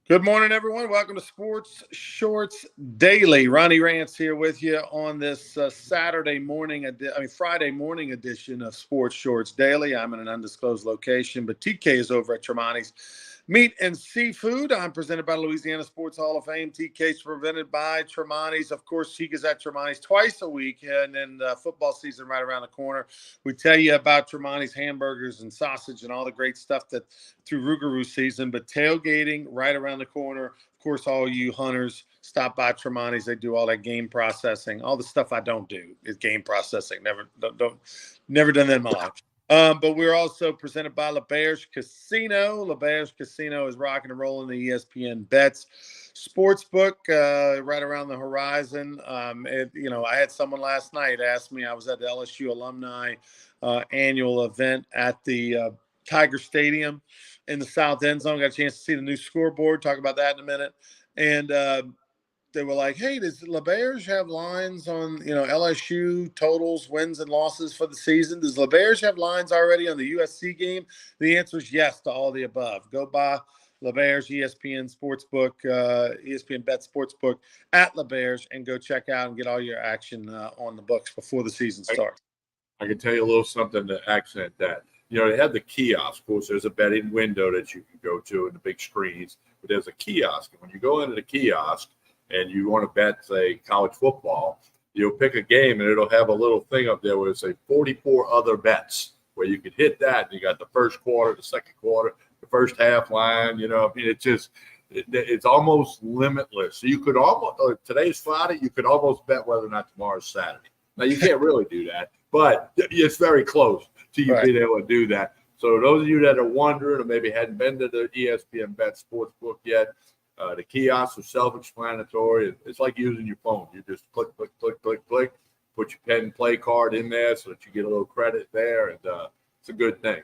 Good morning, everyone. Welcome to Sports Shorts Daily. Ronnie Rance here with you on this Friday morning edition of Sports Shorts Daily. I'm in an undisclosed location, but TK is over at Tremonti's Meat and Seafood. I'm presented by Louisiana Sports Hall of Fame. TK's presented by Tremonti's. Of course, she is at Tremonti's twice a week, and then football season right around the corner. We tell you about Tremonti's hamburgers and sausage and all the great stuff that through Rougarou season, but tailgating right around the corner. Of course, all you hunters, stop by Tremonti's. They do all that game processing. All the stuff I don't do is game processing. Never done that in my life. But we're also presented by LaBerge Casino. LaBerge Casino is rocking and rolling the ESPN Bets Sportsbook right around the horizon. I had someone last night ask me. I was at the LSU alumni annual event at the Tiger Stadium in the south end zone. Got a chance to see the new scoreboard. Talk about that in a minute. And they were like, "Hey, does LaBerge have lines on LSU totals, wins and losses for the season? Does LaBerge have lines already on the USC game?" The answer is yes to all the above. Go by LaBerge ESPN Sportsbook, ESPN Bet Sportsbook at LaBerge, and go check out and get all your action on the books before the season starts. I can tell you a little something to accent that. They have the kiosk. Of course, there's a betting window that you can go to and the big screens, but there's a kiosk. And when you go into the kiosk and you want to bet, say, college football, you'll pick a game and it'll have a little thing up there where it say 44 other bets, where you could hit that. And you got the first quarter, the second quarter, the first half line. It's almost limitless. So you could almost, today's Friday, you could almost bet whether or not tomorrow's Saturday. Now, you can't really do that, but it's very close to you being able to do that. So those of you that are wondering or maybe hadn't been to the ESPN Bet Sportsbook yet, the kiosks are self-explanatory. It's like using your phone. You just click, click, click, click, click, put your pen and play card in there so that you get a little credit there, and it's a good thing.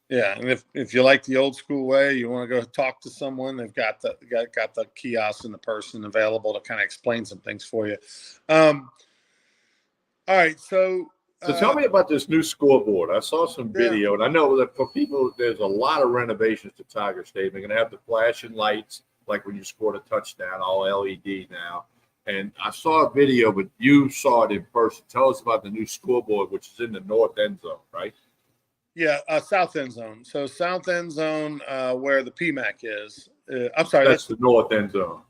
Yeah, and if you like the old school way, you want to go talk to someone, they've got the kiosk and the person available to kind of explain some things for you. All right, so tell me about this new scoreboard. I saw some video, and I know that for people, there's a lot of renovations to Tiger Stadium. They're going to have the flashing lights, like when you scored a touchdown, all LED now. And I saw a video, but you saw it in person. Tell us about the new scoreboard, which is in the north end zone, right? Yeah, south end zone. So south end zone where the PMAC is. I'm sorry. That's the north end zone.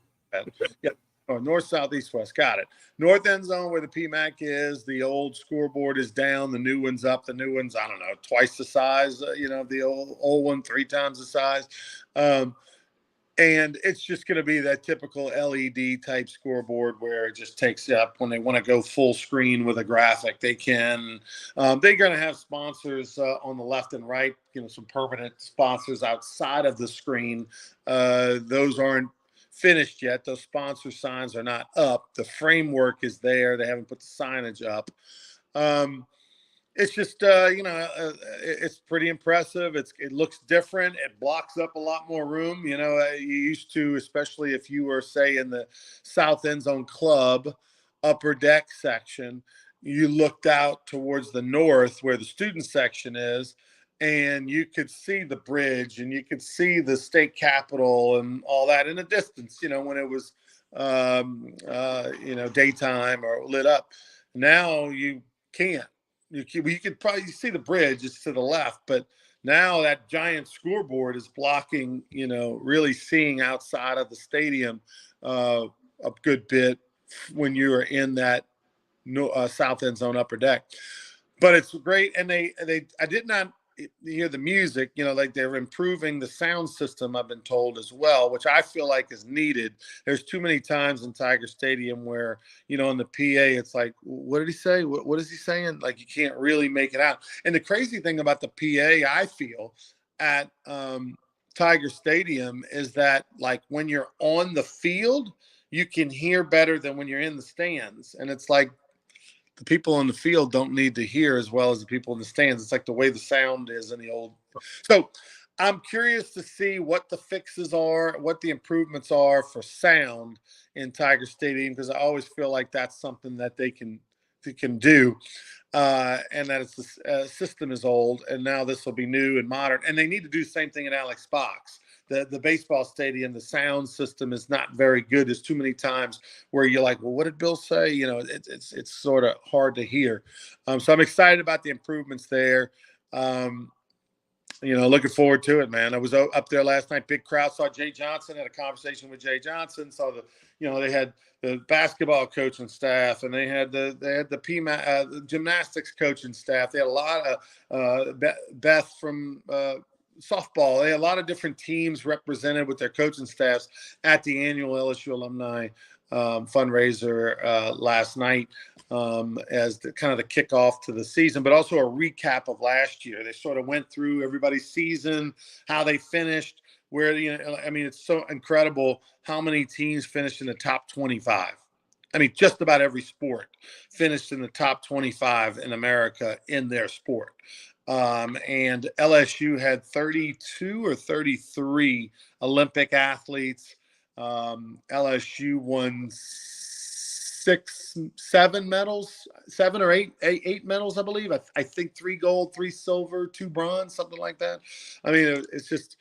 Yeah. Oh, north, south, east, west. Got it. North end zone where the PMAC is. The old scoreboard is down. The new one's up. The new one's, I don't know, twice the size, the old one, 3 times the size. And it's just going to be that typical LED type scoreboard where it just takes up when they want to go full screen with a graphic. They can. They're going to have sponsors on the left and right, some permanent sponsors outside of the screen. Those aren't finished yet. Those sponsor signs are not up. The framework is there. They haven't put the signage up. It's just, it's pretty impressive. It looks different. It blocks up a lot more room. You used to, especially if you were, say, in the south end zone club upper deck section, you looked out towards the north where the student section is, and you could see the bridge and you could see the state capitol and all that in the distance, when it was, daytime or lit up. Now you can't. You could probably see the bridge. It's to the left, but now that giant scoreboard is blocking, really seeing outside of the stadium a good bit when you are in that south end zone upper deck. But it's great, and I did not hear the music, like they're improving the sound system, I've been told as well, which I feel like is needed. There's too many times in Tiger Stadium where, in the PA, it's like, what did he say? What is he saying? Like, you can't really make it out. And the crazy thing about the PA, I feel, at Tiger Stadium is that, like, when you're on the field, you can hear better than when you're in the stands. And it's like, the people on the field don't need to hear as well as the people in the stands. It's like the way the sound is in the old. So I'm curious to see what the fixes are, what the improvements are for sound in Tiger Stadium, because I always feel like that's something that they can can do. And that it's the system is old, and now this will be new and modern. And they need to do the same thing in Alex Box. The baseball stadium, the sound system is not very good. There's too many times where you're like, well, what did Bill say? You know, it's sort of hard to hear. So I'm excited about the improvements there. You know, looking forward to it, man. I was up there last night. Big crowd. Saw Jay Johnson. Had a conversation with Jay Johnson. Saw they had the basketball coaching staff, and they had the gymnastics coaching staff. They had a lot of Beth from softball. They had a lot of different teams represented with their coaching staffs at the annual LSU alumni fundraiser last night. As the kind of the kickoff to the season, but also a recap of last year. They sort of went through everybody's season, how they finished, where, I mean, it's so incredible how many teams finished in the top 25. I mean, just about every sport finished in the top 25 in America in their sport. And LSU had 32 or 33 Olympic athletes. LSU won seven medals, seven or eight medals, I believe. I think 3 gold, 3 silver, 2 bronze, something like that. I mean, it's just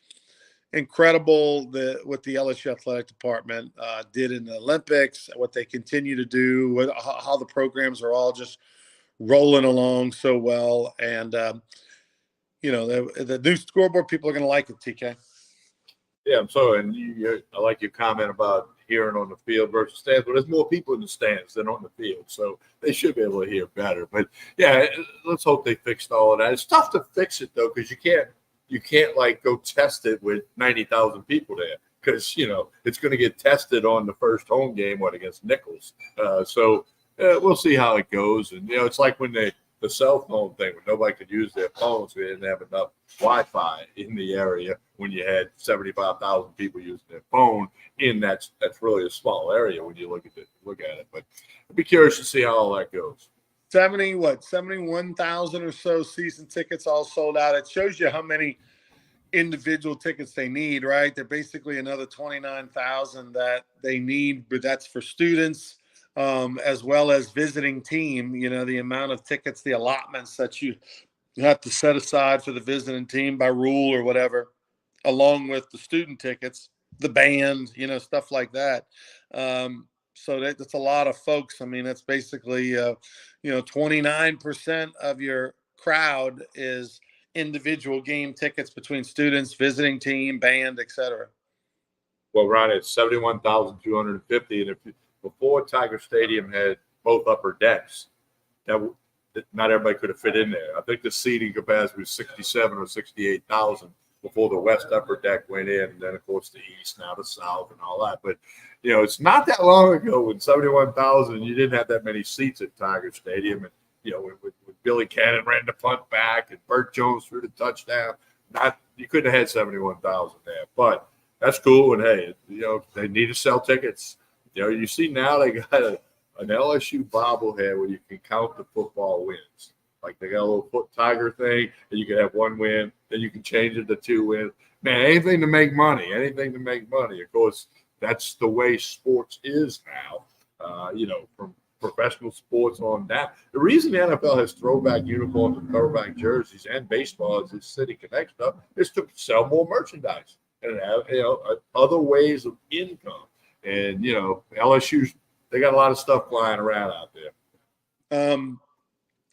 incredible what the LSU athletic department did in the Olympics, what they continue to do, how the programs are all just rolling along so well. And, the new scoreboard, people are going to like it, TK. Yeah, so and I like your comment about hearing on the field versus stands. But there's more people in the stands than on the field, so they should be able to hear better. But yeah, let's hope they fixed all of that. It's tough to fix it though, because you can't like go test it with 90,000 people there, because it's going to get tested on the first home game against Nichols. So we'll see how it goes. And it's like when the cell phone thing, when nobody could use their phones, we didn't have enough Wi-Fi in the area. When you had 75,000 people using their phone that's really a small area when you look at it. But I'd be curious to see how all that goes. 71,000 or so season tickets all sold out. It shows you how many individual tickets they need, right? They're basically another 29,000 that they need, but that's for students. As well as visiting team, the amount of tickets, the allotments that you have to set aside for the visiting team by rule or whatever, along with the student tickets, the band, stuff like that. So that's a lot of folks. I mean, that's basically, 29% of your crowd is individual game tickets between students, visiting team, band, etc. Well, Ronnie, it's 71,250, and before Tiger Stadium had both upper decks, that not everybody could have fit in there. I think the seating capacity was 67 or 68,000 before the west upper deck went in, and then of course the east, now the south, and all that. But it's not that long ago when 71,000, you didn't have that many seats at Tiger Stadium, and with Billy Cannon ran the punt back and Burt Jones threw the touchdown. You couldn't have had 71,000 there, but that's cool. And hey, they need to sell tickets. You see now they got an LSU bobblehead where you can count the football wins. Like they got a little foot tiger thing, and you can have 1 win, then you can change it to 2 wins. Man, anything to make money. Of course, that's the way sports is now. From professional sports on down. The reason the NFL has throwback uniforms and throwback jerseys and baseball as this City Connect stuff is to sell more merchandise and have other ways of income. And LSU, they got a lot of stuff flying around out there.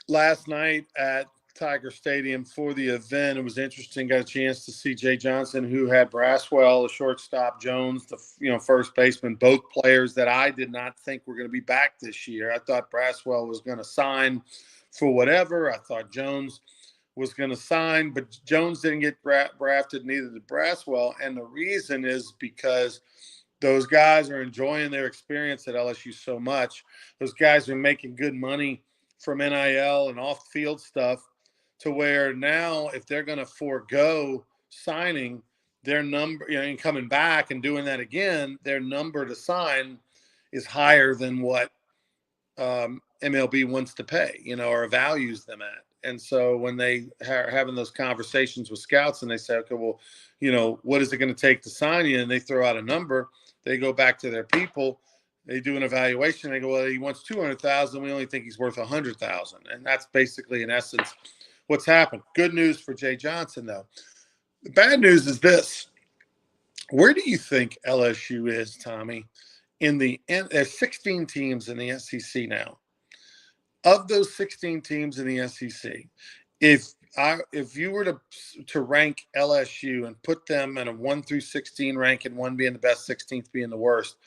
Last night at Tiger Stadium for the event, it was interesting. Got a chance to see Jay Johnson, who had Braswell, the shortstop, Jones, the first baseman, both players that I did not think were going to be back this year. I thought Braswell was going to sign for whatever. I thought Jones was going to sign, but Jones didn't get drafted, neither did Braswell. And the reason is because those guys are enjoying their experience at LSU so much. Those guys are making good money from NIL and off-field stuff, to where now if they're going to forego signing their number, and coming back and doing that again, their number to sign is higher than what MLB wants to pay, or values them at. And so when they are having those conversations with scouts and they say, okay, well, what is it going to take to sign you? And they throw out a number, they go back to their people They do an evaluation. They go, well, he wants 200,000. We only think he's worth 100,000. And that's basically, in essence, what's happened. Good news for Jay Johnson, though. The bad news is this. Where do you think LSU is, Tommy? There's 16 teams in the SEC now. Of those 16 teams in the SEC, if you were to rank LSU and put them in a 1 through 16 ranking, one being the best, 16th being the worst,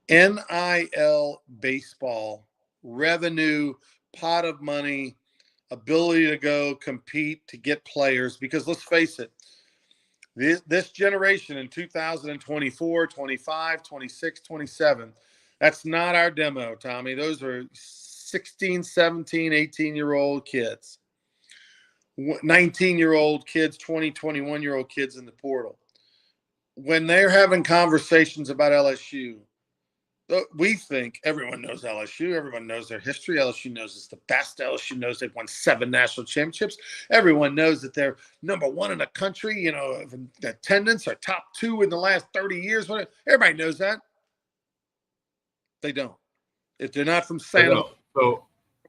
NIL baseball, revenue, pot of money, ability to go compete to get players, because let's face it, this generation in 2024, 25, 26, 27, that's not our demo, Tommy. Those are 16, 17, 18-year-old kids, 19-year-old kids, 20, 21-year-old kids in the portal. When they're having conversations about LSU, we think everyone knows LSU. Everyone knows their history. LSU knows it's the best. LSU knows they've won 7 national championships. Everyone knows that they're number 1 in the country, you know, attendance, or top 2 in the last 30 years. Everybody knows that. They don't. If they're not from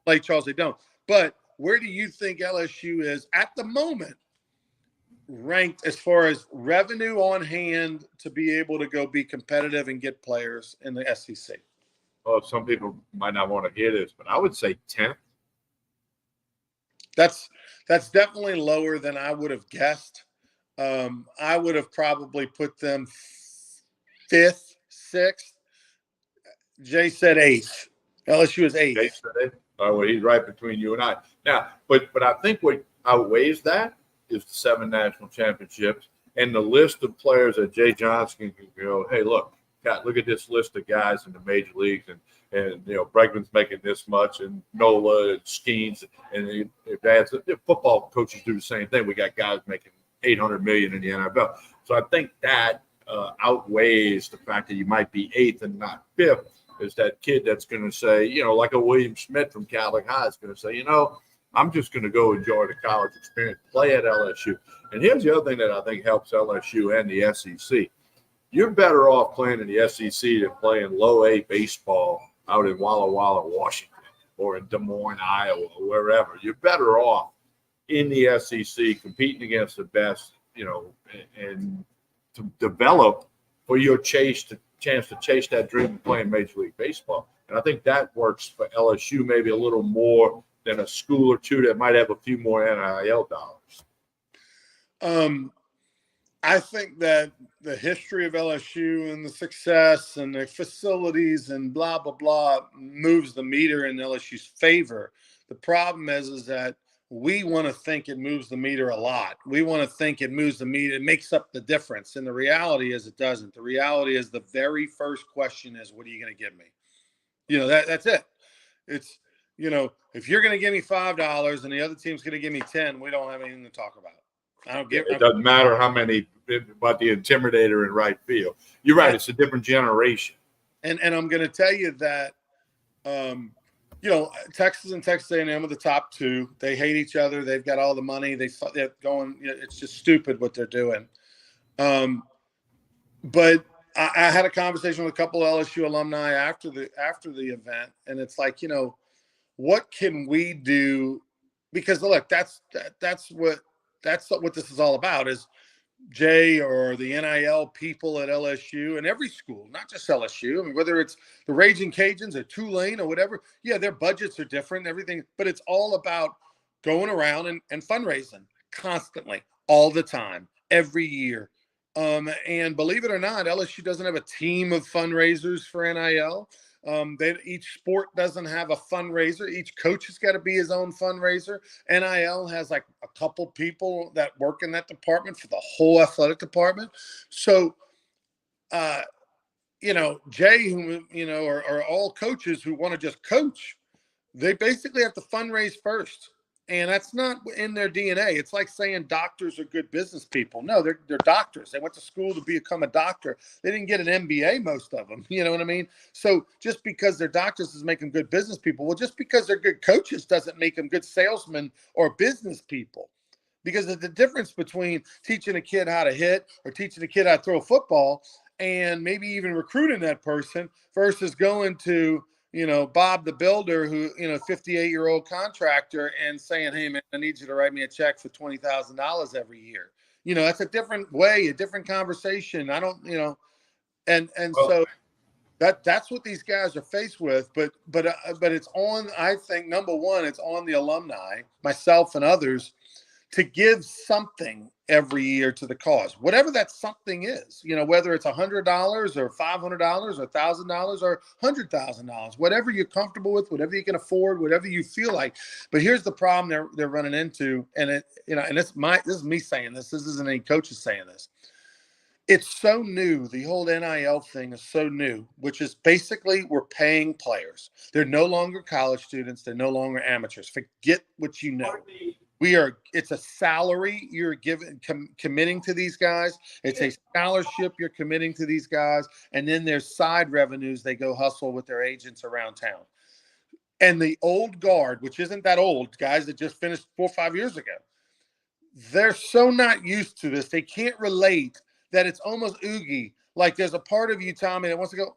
Lake Charles, they don't. But where do you think LSU is at the moment ranked as far as revenue on hand to be able to go be competitive and get players in the SEC? Well, some people might not want to hear this, but I would say 10th. That's definitely lower than I would have guessed. I would have probably put them 5th, 6th. Jay said 8th. LSU is 8th. Jay said 8th. Oh, well, he's right between you and I. Now, but I think what outweighs that is the 7 national championships and the list of players that Jay Johnson can go, hey, look at this list of guys in the major leagues, and you know, Bregman's making this much, and Nola and Skeens, and football coaches do the same thing. We got guys making $800 million in the NFL. So I think that outweighs the fact that you might be 8th and not 5th. Is that kid that's going to say, you know, like a William Smith from Catholic High is going to say, you know, I'm just going to go enjoy the college experience, play at LSU. And here's the other thing that I think helps LSU and the SEC. You're better off playing in the SEC than playing low A baseball out in Walla Walla, Washington, or in Des Moines, Iowa, or wherever. You're better off in the SEC competing against the best, you know, and to develop for your chance to chase that dream of playing Major League Baseball. And I think that works for LSU maybe a little more than a school or two that might have a few more NIL dollars. I think that the history of LSU and the success and the facilities and blah, blah, blah moves the meter in LSU's favor. The problem is that we want to think it moves the meter a lot. We want to think it moves the meter. It makes up the difference. And the reality is it doesn't. The reality is the very first question is, what are you going to give me? You know, that's it. It's, you know, if you're going to give me $5 and the other team's going to give me 10, we don't have anything to talk about. It doesn't matter how many about the intimidator in right field. You're right. It's a different generation. And I'm going to tell you that, you know, Texas and Texas A&M are the top 2. They hate each other. They've got all the money. They're going. You know, it's just stupid what they're doing. But I had a conversation with a couple of LSU alumni after the event, and it's like, you know, what can we do? Because look, that's what this is all about. Is Jay or the NIL people at LSU and every school, not just LSU. I mean, whether it's the Raging Cajuns or Tulane or whatever, yeah, their budgets are different, everything, but it's all about going around and fundraising constantly, all the time, every year. And believe it or not, LSU doesn't have a team of fundraisers for NIL. Each sport doesn't have a fundraiser. Each coach has got to be his own fundraiser. NIL has like a couple people that work in that department for the whole athletic department. So, you know, Jay, who, you know, are all coaches who want to just coach. They basically have to fundraise first. And that's not in their DNA. It's like saying doctors are good business people. No, they're doctors. They went to school to become a doctor. They didn't get an MBA, most of them. You know what I mean? So just because they're doctors doesn't make them good business people. Well, just because they're good coaches doesn't make them good salesmen or business people. Because of the difference between teaching a kid how to hit or teaching a kid how to throw a football and maybe even recruiting that person versus going to, Bob the builder who, 58-year-old contractor and saying, hey, man, I need you to write me a check for $20,000 every year. That's a different way, a different conversation. I don't, and Well, so that's what these guys are faced with. But it's on, I think, number one, it's on the alumni, myself and others, to give something every year to the cause, whatever that something is, whether it's $100 or $500 or $1,000 or $100,000, whatever you're comfortable with, whatever you can afford, whatever you feel like. But here's the problem they're running into. And and this is me saying this. This isn't any coaches saying this. It's so new. The whole NIL thing is so new, which is basically we're paying players. They're no longer college students. They're no longer amateurs. Forget what you know. It's a salary you're committing to these guys. It's a scholarship you're committing to these guys. And then there's side revenues. They go hustle with their agents around town. And the old guard, which isn't that old, guys that just finished 4 or 5 years ago, they're so not used to this. They can't relate that it's almost oogie. Like there's a part of you, Tommy, that wants to go,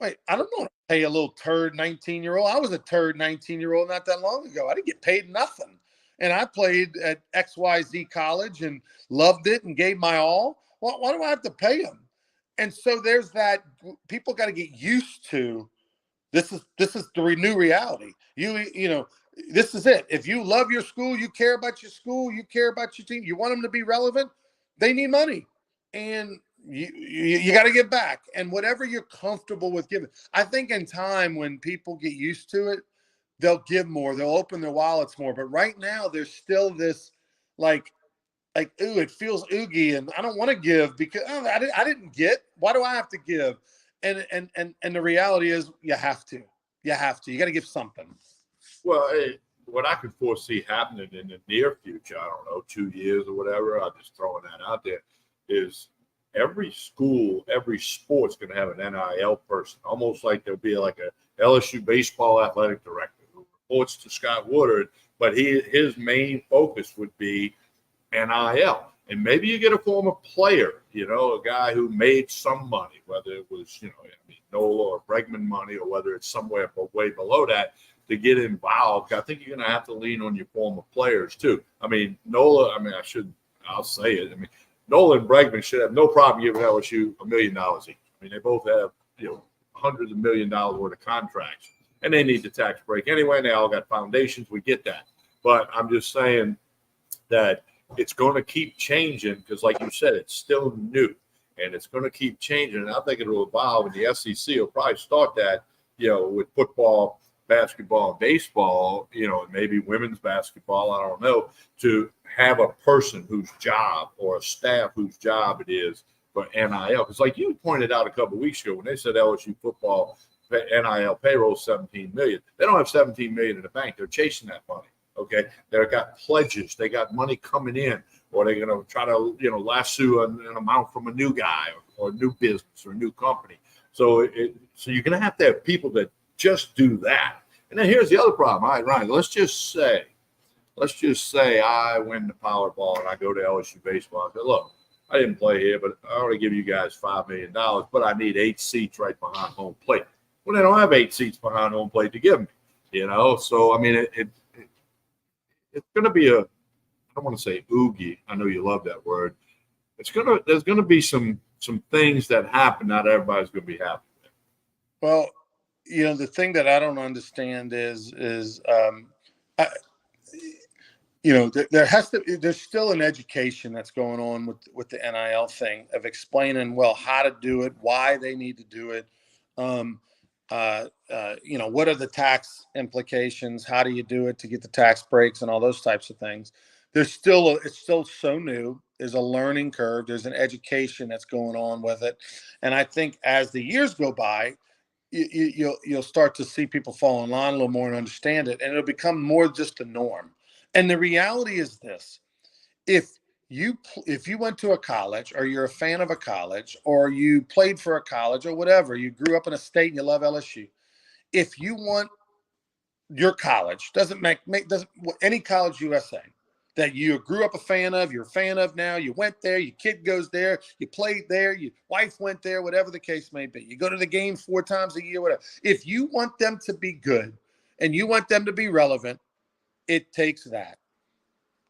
wait, I don't want to pay a little turd 19-year-old. I was a turd 19-year-old not that long ago. I didn't get paid nothing. And I played at XYZ college and loved it and gave my all. Well, why do I have to pay them? And so there's that. People got to get used to this is the new reality. This is it. If you love your school, you care about your school, you care about your team, you want them to be relevant, they need money. And you got to give back. And whatever you're comfortable with giving. I think in time when people get used to it, they'll give more. They'll open their wallets more. But right now, there's still this like, ooh, it feels oogie, and I don't want to give because I didn't get. Why do I have to give? And the reality is, you have to. You have to. You got to give something. Well, what I could foresee happening in the near future, I don't know, 2 years or whatever, I'm just throwing that out there, is every school, every sport's going to have an NIL person, almost like there'll be like a LSU baseball athletic director who reports to Scott Woodard, but his main focus would be NIL. And maybe you get a former player, a guy who made some money, whether it was, Nola or Bregman money, or whether it's somewhere way below that, to get involved. I think you're going to have to lean on your former players too. Nola, I'll say it. Nola and Bregman should have no problem giving LSU $1 million each. They both have, hundreds of $1 million worth of contracts, and they need the tax break anyway. And they all got foundations. We get that. But I'm just saying that it's going to keep changing because, like you said, it's still new, and it's going to keep changing. And I think it will evolve, and the SEC will probably start that, with football, basketball, and baseball, and maybe women's basketball, I don't know, to have a person whose job or a staff whose job it is for NIL. Because like you pointed out a couple of weeks ago, when they said LSU football NIL payroll is $17 million, they don't have $17 million in the bank. They're chasing that money. Okay, they've got pledges, they got money coming in, or they're going to try to, lasso an amount from a new guy or a new business or a new company. So you're going to have people that just do that. And then here's the other problem. All right, Ryan, let's just say I win the Powerball and I go to LSU baseball. I say, look, I didn't play here, but I want to give you guys $5 million, but I need 8 seats right behind home plate. Well, they don't have 8 seats behind home plate to give me, So, it's going to be I don't want to say oogie. I know you love that word. There's going to be some things that happen. Not everybody's going to be happy with. Well, the thing that I don't understand is there's still an education that's going on with the NIL thing of explaining, how to do it, why they need to do it. What are the tax implications? How do you do it to get the tax breaks and all those types of things? It's still so new. There's a learning curve. There's an education that's going on with it. And I think as the years go by, you'll start to see people fall in line a little more and understand it. And it'll become more just the norm. And the reality is this: if you went to a college, or you're a fan of a college, or you played for a college, or whatever, you grew up in a state and you love LSU, if you want your college, doesn't any college USA, that you grew up a fan of, you're a fan of now, you went there, your kid goes there, you played there, your wife went there, whatever the case may be. You go to the game 4 times a year, whatever. If you want them to be good and you want them to be relevant, it takes that.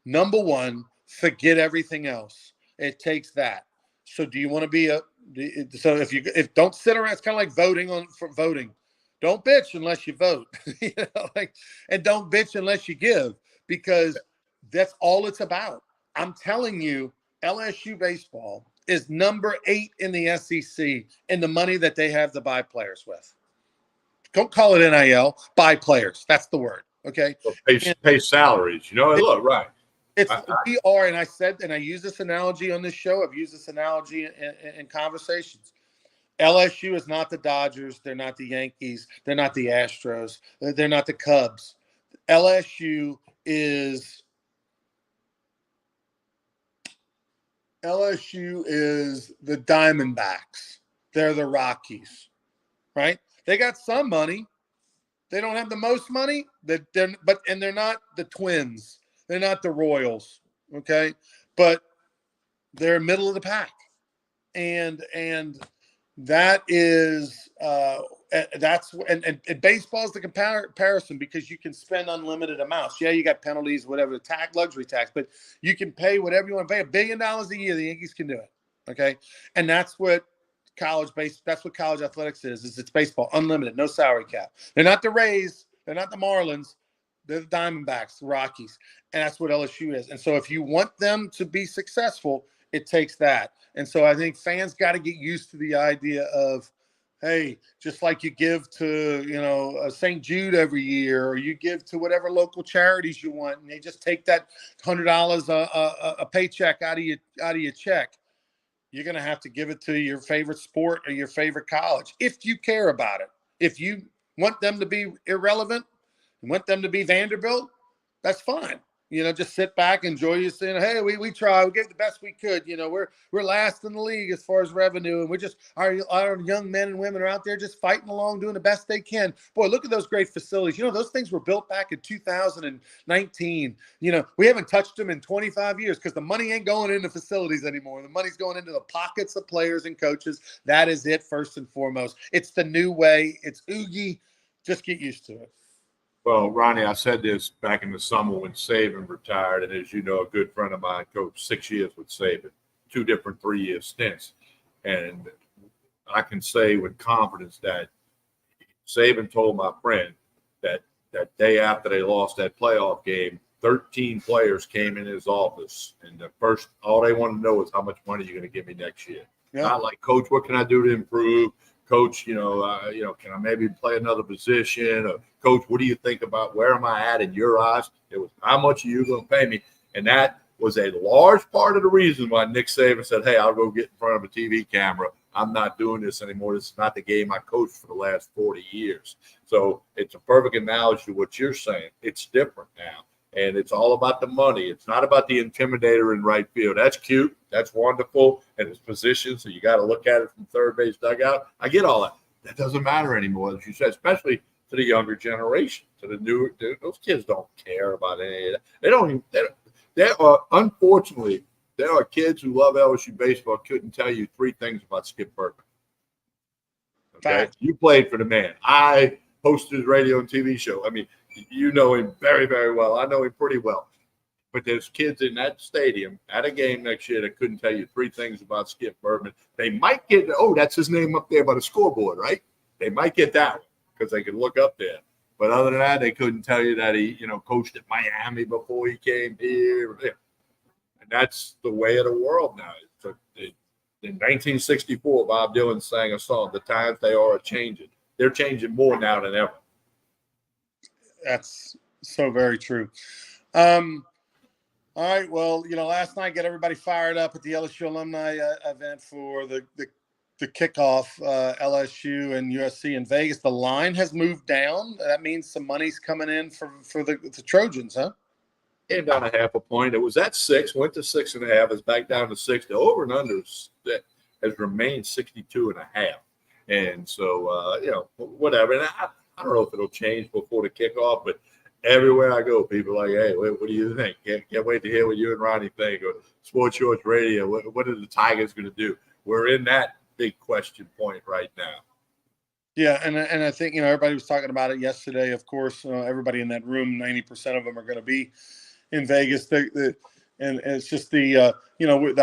Number one, forget everything else. It takes that. So do you want to be if don't sit around, it's kind of like for voting. Don't bitch unless you vote. And don't bitch unless you give, because that's all it's about. I'm telling you, LSU baseball is number 8 in the SEC in the money that they have to buy players with. Don't call it NIL, buy players. That's the word. Okay. Well, pay salaries. Look, right. We are, and I said, and I use this analogy on this show. I've used this analogy in conversations. LSU is not the Dodgers. They're not the Yankees. They're not the Astros. They're not the Cubs. LSU is the Diamondbacks. They're the Rockies, right? They got some money. They don't have the most money. They're not the Twins. They're not the Royals, okay? But they're middle of the pack. And that is and baseball is the comparison, because you can spend unlimited amounts. Yeah, you got penalties, whatever, the tax, luxury tax, but you can pay whatever you want to pay. $1 billion a year, the Yankees can do it, okay? And that's what college athletics is it's baseball, unlimited, no salary cap. They're not the Rays, they're not the Marlins, they're the Diamondbacks, the Rockies, and that's what LSU is. And so if you want them to be successful, it takes that. And so I think fans got to get used to the idea of, hey, just like you give to, St. Jude every year, or you give to whatever local charities you want, and they just take that $100 a paycheck out of your check. You're going to have to give it to your favorite sport or your favorite college if you care about it. If you want them to be irrelevant and want them to be Vanderbilt, that's fine. Just sit back, enjoy you saying, hey, we tried, we gave the best we could. We're last in the league as far as revenue, and we're just our young men and women are out there just fighting along, doing the best they can. Boy, look at those great facilities. Those things were built back in 2019. We haven't touched them in 25 years because the money ain't going into facilities anymore. The money's going into the pockets of players and coaches. That is it, first and foremost. It's the new way. It's Oogie. Just get used to it. Well, Ronnie, I said this back in the summer when Saban retired, and as you know, a good friend of mine coached 6 years with Saban, 2 different 3-year stints. And I can say with confidence that Saban told my friend that day after they lost that playoff game, 13 players came in his office, and all they wanted to know was how much money you're going to give me next year. Yeah. Not like, Coach, what can I do to improve? Coach, can I maybe play another position? Or, Coach, what do you think about where am I at in your eyes? It was, how much are you going to pay me? And that was a large part of the reason why Nick Saban said, hey, I'll go get in front of a TV camera. I'm not doing this anymore. This is not the game I coached for the last 40 years. So it's a perfect analogy to what you're saying. It's different now. And it's all about the money. It's not about the intimidator in right field. That's cute. That's wonderful. And it's position, so you got to look at it from third base dugout. I get all that. That doesn't matter anymore, as you said, especially to the younger generation, to the new. Those kids don't care about any of that. They don't even. Unfortunately, there are kids who love LSU baseball couldn't tell you 3 things about Skip Bertman. Okay, fact. You played for the man. I hosted his radio and TV show. I mean, you know him very, very well. I know him pretty well. But there's kids in that stadium at a game next year that couldn't tell you 3 things about Skip Bertman. They might get, that's his name up there by the scoreboard, right? They might get that one because they can look up there. But other than that, they couldn't tell you that he, coached at Miami before he came here. And that's the way of the world now. In 1964, Bob Dylan sang a song, "The times they are changing." They're changing more now than ever. That's so very true. All right. Well, last night got everybody fired up at the LSU alumni event for the kickoff, LSU and USC in Vegas. The line has moved down. That means some money's coming in for the Trojans, huh? Came down a half a point. It was at 6, went to 6.5. It's back down to 6. The over and under has remained 62.5. And so, whatever. And I don't know if it'll change before the kickoff, but everywhere I go, people are like, hey, what do you think? Can't wait to hear what you and Ronnie think. Or Sports Shorts Radio, what are the Tigers going to do? We're in that big question point right now. Yeah, and I think, everybody was talking about it yesterday. Of course, everybody in that room, 90% of them are going to be in Vegas. And it's just the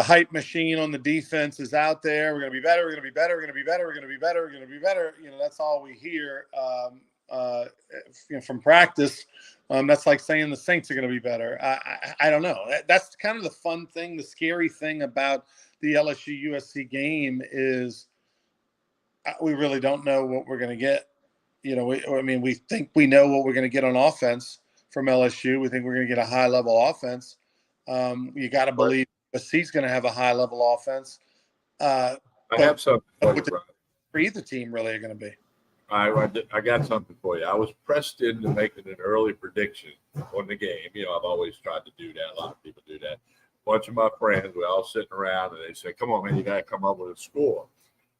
hype machine on the defense is out there. We're going to be better. We're going to be better. We're going to be better. We're going to be better. We're going to be better. That's all we hear from practice. That's like saying the Saints are going to be better. I don't know. That's kind of the fun thing. The scary thing about the LSU USC game is we really don't know what we're going to get. We think we know what we're going to get on offense from LSU. We think we're going to get a high level offense. You got to believe USC's going to have a high level offense. I have something for you, Brian. Either team really are going to be. I got something for you. I was pressed into making an early prediction on the game. I've always tried to do that. A lot of people do that. A bunch of my friends, we're all sitting around, and they say, come on, man, you got to come up with a score.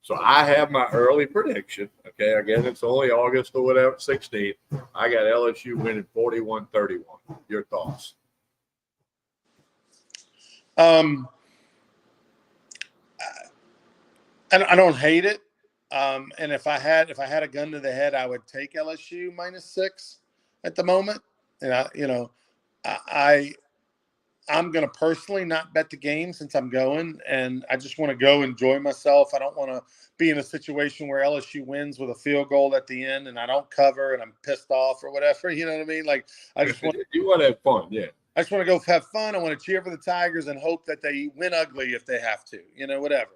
So I have my early prediction. Okay, again, it's only August or whatever, 16th. I got LSU winning 41-31. Your thoughts? I don't hate it. And if I had a gun to the head, I would take LSU -6 at the moment. And I'm going to personally not bet the game since I'm going, and I just want to go enjoy myself. I don't want to be in a situation where LSU wins with a field goal at the end and I don't cover and I'm pissed off or whatever. You know what I mean? Like, I just want you want to have fun, yeah. I just want to go have fun. I want to cheer for the Tigers and hope that they win ugly if they have to. Whatever.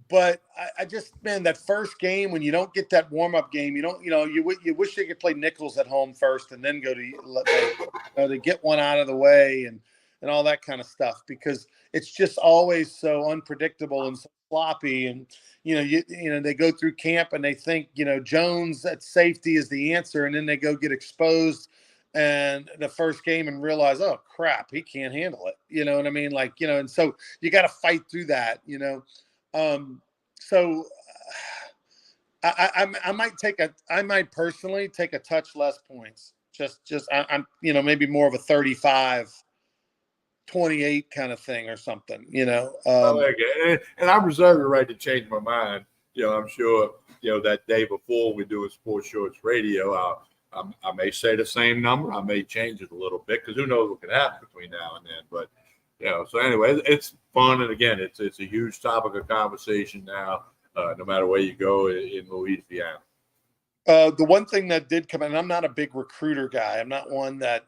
But I just, man, that first game when you don't get that warm up game, you wish they could play Nichols at home first and then go to get one out of the way and all that kind of stuff, because it's just always so unpredictable and so sloppy. And they go through camp and they think Jones at safety is the answer, and then they go get exposed and the first game and realize, oh crap, he can't handle it. You know what I mean? Like, and so you got to fight through that. So I might personally take a touch less points. I'm maybe more of a 35-28 kind of thing or something. And I reserve the right to change my mind. I'm sure that day before we do a Sports Shorts Radio, I may say the same number. I may change it a little bit because who knows what could happen between now and then. But so anyway, it's fun, and again, it's a huge topic of conversation now, no matter where you go in Louisiana. The one thing that did come in, I'm not a big recruiter guy. I'm not one that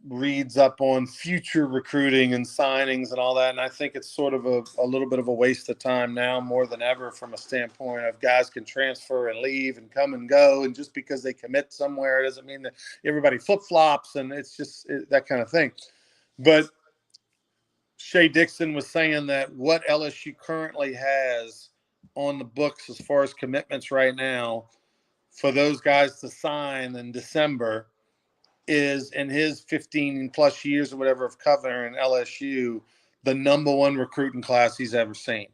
reads up on future recruiting and signings and all that. And I think it's sort of a little bit of a waste of time now more than ever, from a standpoint of guys can transfer and leave and come and go. And just because they commit somewhere doesn't mean that everybody flip-flops, and it's just that kind of thing. But Shea Dixon was saying that what LSU currently has on the books as far as commitments right now for those guys to sign in December is, in his 15 plus years or whatever of covering LSU, the number one recruiting class he's ever seen.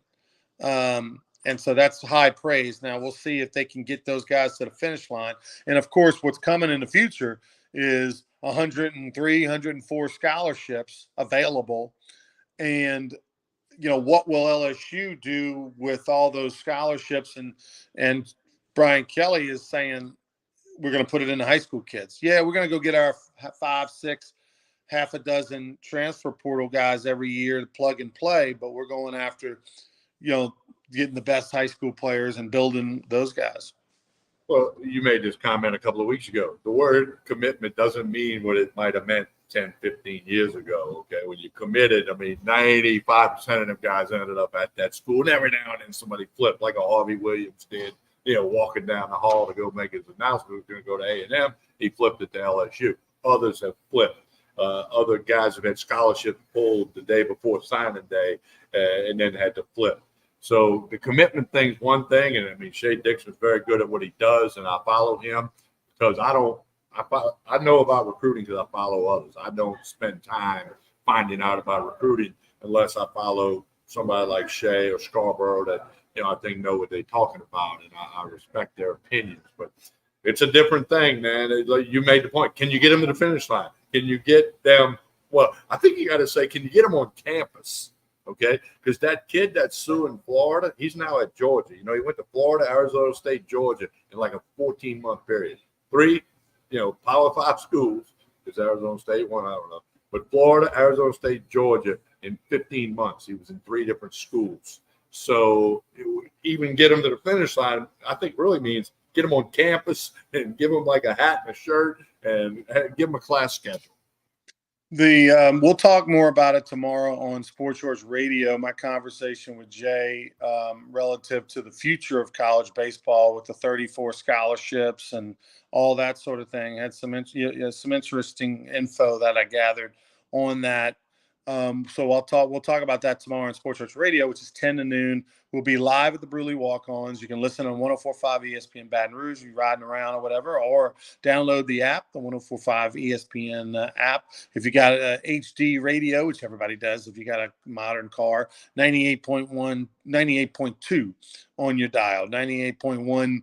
And so that's high praise. Now we'll see if they can get those guys to the finish line. And of course, what's coming in the future is 103, 104 scholarships available. And what will LSU do with all those scholarships? And Brian Kelly is saying we're going to put it in the high school kids. Yeah, we're going to go get our 5, 6, half a dozen transfer portal guys every year to plug and play, but we're going after, getting the best high school players and building those guys. Well, you made this comment a couple of weeks ago. The word commitment doesn't mean what it might have meant 10, 15 years ago. Okay. When you committed, 95% of them guys ended up at that school. And every now and then somebody flipped, like a Harvey Williams did, walking down the hall to go make his announcement. He was going to go to A&M. He flipped it to LSU. Others have flipped. Other guys have had scholarships pulled the day before signing day and then had to flip. So the commitment thing's one thing. And Shea Dixon's very good at what he does. And I follow him because I know about recruiting because I follow others. I don't spend time finding out about recruiting unless I follow somebody like Shea or Scarborough that, I think know what they're talking about, and I respect their opinions. But It's a different thing, man. Like you made the point. Can you get them to the finish line? Can you get them? Well, I think you got to say, can you get them on campus? Okay, because that kid that's suing Florida, he's now at Georgia. He went to Florida, Arizona State, Georgia in like a 14-month period. 3, Power 5 schools. Is Arizona State one? I don't know. But Florida, Arizona State, Georgia in 15 months. He was in 3 different schools. So even get him to the finish line, I think really means get him on campus and give him like a hat and a shirt and give him a class schedule. We'll talk more about it tomorrow on Sports Shorts Radio. My conversation with Jay relative to the future of college baseball with the 34 scholarships and all that sort of thing had some interesting info that I gathered on that. So we'll talk about that tomorrow on Sports Shorts Radio, which is 10 to noon. We'll be live at the Bruley Walk-Ons. You can listen on 104.5 ESPN Baton Rouge if you're riding around or whatever, or download the app, the 104.5 ESPN app. If you got a HD radio, which everybody does, if you got a modern car, 98.1, 98.2 on your dial, 98.12,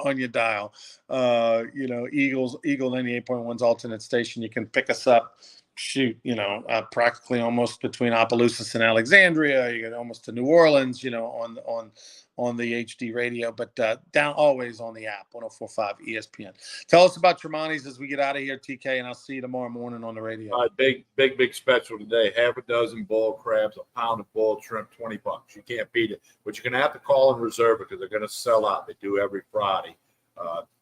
on your dial. Eagle 98.1's alternate station. You can pick us up. Practically almost between Opelousas and Alexandria. You get almost to New Orleans, on the HD radio, but down always on the app, 104.5 ESPN. Tell us about Tremonti's as we get out of here, TK, and I'll see you tomorrow morning on the radio. All right, big special today. Half a dozen boiled crabs, a pound of boiled shrimp, $20. You can't beat it. But you're going to have to call and reserve it because they're going to sell out. They do every Friday.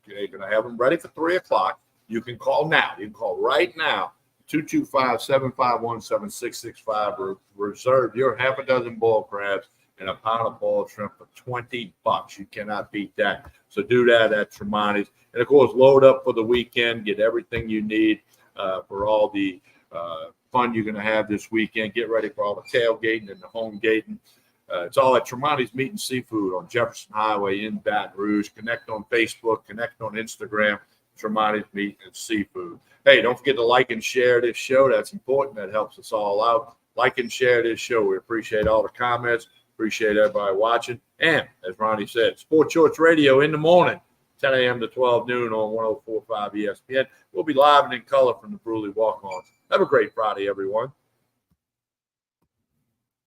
You're going to have them ready for 3 o'clock. You can call now. You can call right now. 225-751-7665. Reserve your half a dozen boiled crabs and a pound of boiled shrimp for $20. You cannot beat that. So do that at Tremonti's. And, of course, load up for the weekend. Get everything you need for all the fun you're going to have this weekend. Get ready for all the tailgating and the home gating. It's all at Tremonti's Meat and Seafood on Jefferson Highway in Baton Rouge. Connect on Facebook. Connect on Instagram. Tremonti's Meat and Seafood. Hey, don't forget to like and share this show. That's important. That helps us all out. Like and share this show. We appreciate all the comments. Appreciate everybody watching. And as Ronnie said, Sports Shorts Radio in the morning, 10 a.m. to 12 noon on 104.5 ESPN. We'll be live and in color from the Bruley Walk-Ons. Have a great Friday, everyone.